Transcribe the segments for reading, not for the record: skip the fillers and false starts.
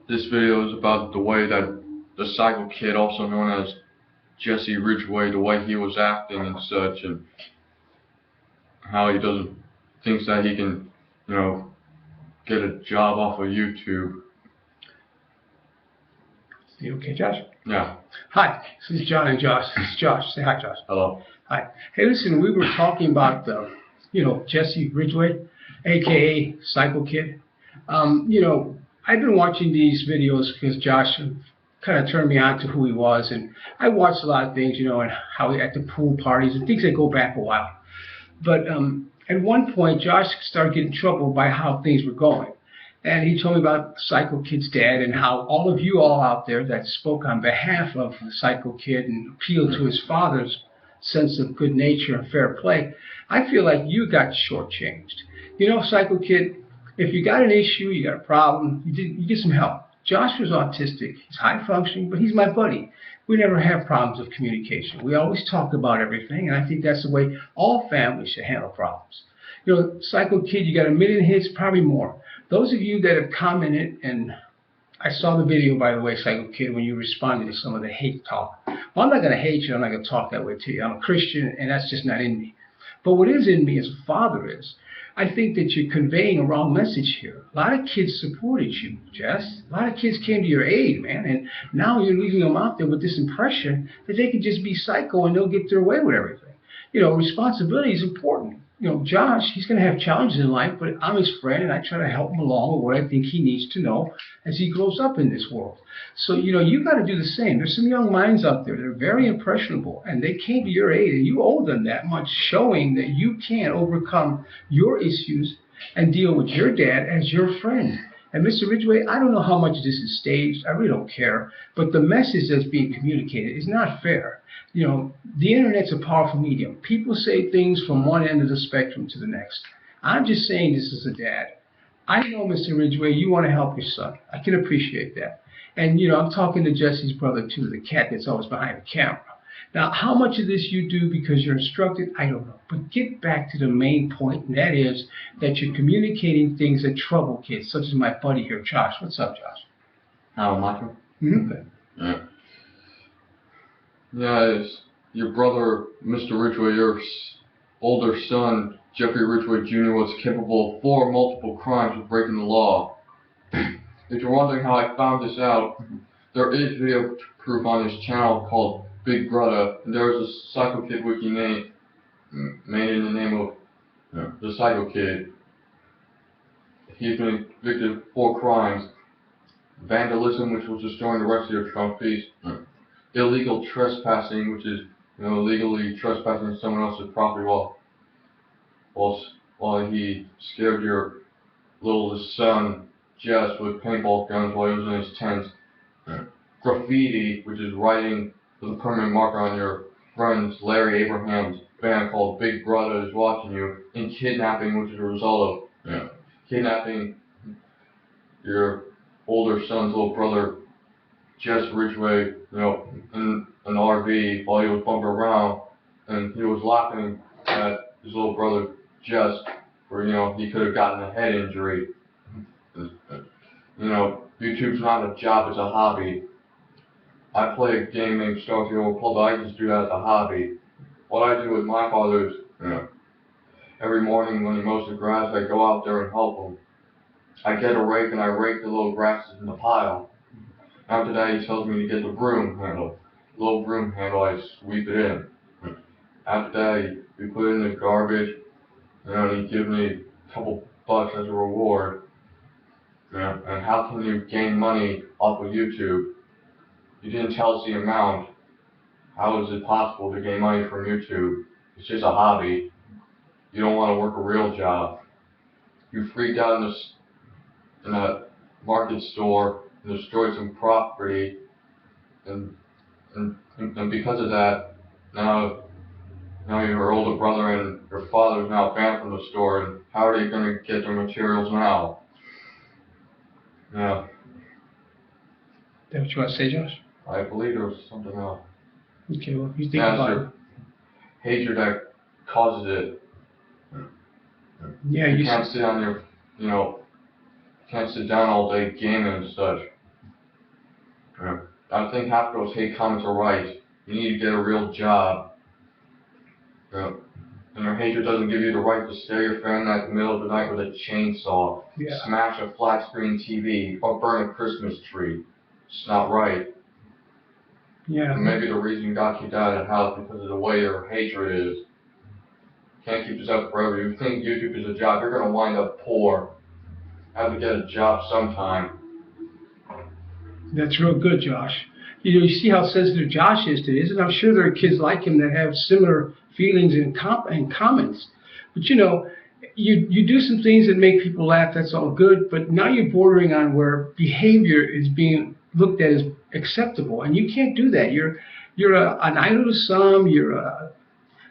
This video is about the way that the Psycho Kid, also known as Jesse Ridgway, the way he was acting and such, and how he thinks that he can, get a job off of YouTube. You okay, Josh? Yeah. Hi, this is John and Josh. This is Josh. Say hi, Josh. Hello. Hi. Hey, listen, we were talking about, Jesse Ridgway, a.k.a. Psycho Kid. I've been watching these videos because Josh kind of turned me on to who he was, and I watched a lot of things, and how he at the pool parties and things that go back a while. But at one point, Josh started getting in trouble by how things were going. And he told me about Psycho Kid's dad and how all of you all out there that spoke on behalf of Psycho Kid and appealed to his father's sense of good nature and fair play, I feel like you got shortchanged. Psycho Kid, if you got an issue, you got a problem, you get some help. Josh was autistic. He's high functioning, but he's my buddy. We never have problems of communication. We always talk about everything, and I think that's the way all families should handle problems. Psycho Kid, you got 1 million hits, probably more. Those of you that have commented, and I saw the video, by the way, Psycho Kid, when you responded to some of the hate talk. Well, I'm not going to hate you. I'm not going to talk that way to you. I'm a Christian, and that's just not in me. But what is in me as a father is, I think that you're conveying a wrong message here. A lot of kids supported you, Jess. A lot of kids came to your aid, man, and now you're leaving them out there with this impression that they can just be psycho and they'll get their way with everything. Responsibility is important. Josh, he's going to have challenges in life, but I'm his friend, and I try to help him along with what I think he needs to know as he grows up in this world. So, you got to do the same. There's some young minds out there that are very impressionable, and they came to your aid, and you owe them that much, showing that you can overcome your issues and deal with your dad as your friend. And Mr. Ridgway, I don't know how much this is staged. I really don't care. But the message that's being communicated is not fair. The internet's a powerful medium. People say things from one end of the spectrum to the next. I'm just saying this as a dad. I know, Mr. Ridgway, you want to help your son. I can appreciate that. And, I'm talking to Jesse's brother, too, the cat that's always behind the camera. Now, how much of this you do because you're instructed, I don't know. But get back to the main point, and that is that you're communicating things that trouble kids, such as my buddy here, Josh. What's up, Josh? How, Michael? Mm-hmm. Okay. Yeah. Yeah, it's your brother, Mr. Ridgway, your older son, Jeffry Ridgway Jr, was capable of 4 multiple crimes of breaking the law. If you're wondering how I found this out, there is video proof on his channel called Big Brudda, and there is a Psycho Kid wiki name made in the name of the Psycho Kid. He's been convicted of 4 crimes: vandalism, which was destroying the rest of your trophies; illegal trespassing, which is illegally trespassing someone else's property while he scared your little son Jess with paintball guns while he was in his tent; graffiti, which is writing with a permanent marker on your friend's Larry Abraham's band called Big Brudda is watching you; and kidnapping, which is a result of kidnapping your older son's little brother Jesse Ridgway, in an RV while he was bumping around, and he was laughing at his little brother Jess where he could have gotten a head injury. YouTube's not a job, it's a hobby. I play a game named Starfield Club, but I just do that as a hobby. What I do with my father is, every morning when he mows the grass, I go out there and help him. I get a rake and I rake the little grasses in the pile. After that, he tells me to get the broom handle. The little broom handle, I sweep it in. After that, we put it in the garbage, and he gives me a couple bucks as a reward. And how can you gain money off of YouTube? You didn't tell us the amount. How is it possible to gain money from YouTube? It's just a hobby. You don't want to work a real job. You freaked out in a market store and destroyed some property, and because of that, now your older brother and your father is now banned from the store, and how are they going to get their materials now? Yeah. Is that what you want to say, Josh? I believe there was something else. Okay, well, you think about it. Hatred that causes it. Yeah, you can't sit on your, can't sit down all day gaming and such. I think half those hate comments are right. You need to get a real job. And your hatred doesn't give you the right to stare your family at the middle of the night with a chainsaw, smash a flat screen TV, or burn a Christmas tree. It's not right. Yeah. And maybe the reason you got kicked out of the house because of the way your hatred is. Can't keep this up forever. You think YouTube is a job, you're gonna wind up poor. Have to get a job sometime. That's real good, Josh. You know, you see how sensitive Josh is to this, and I'm sure there are kids like him that have similar feelings and comments. But you know, you do some things that make people laugh, that's all good, but now you're bordering on where behavior is being looked at as acceptable, and you can't do that. You're an idol to some, you're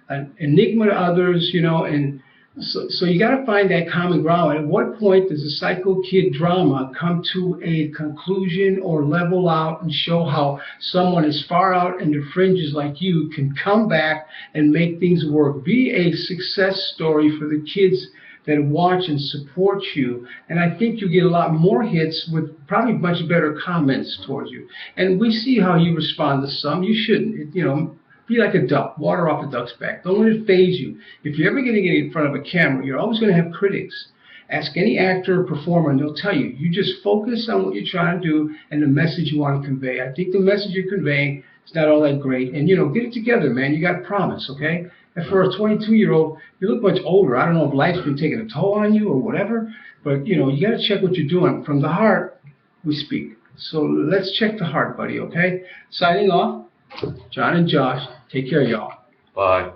an enigma to others, you know, and so you got to find that common ground. At what point does the Psycho Kid drama come to a conclusion or level out and show how someone as far out in the fringes like you can come back and make things work? Be a success story for the kids that watch and support you. And I think you get a lot more hits with probably much better comments towards you. And we see how you respond to some. You shouldn't, you know. Be like a duck, water off a duck's back. Don't let it faze you. If you're ever going to get in front of a camera, you're always going to have critics. Ask any actor or performer and they'll tell you. You just focus on what you're trying to do and the message you want to convey. I think the message you're conveying is not all that great. And, you know, get it together, man. You got promise, okay? And for a 22-year-old, you look much older. I don't know if life's been taking a toll on you or whatever, but, you know, you got to check what you're doing. From the heart, we speak. So let's check the heart, buddy, okay? Signing off, John and Josh. Take care, y'all. Bye.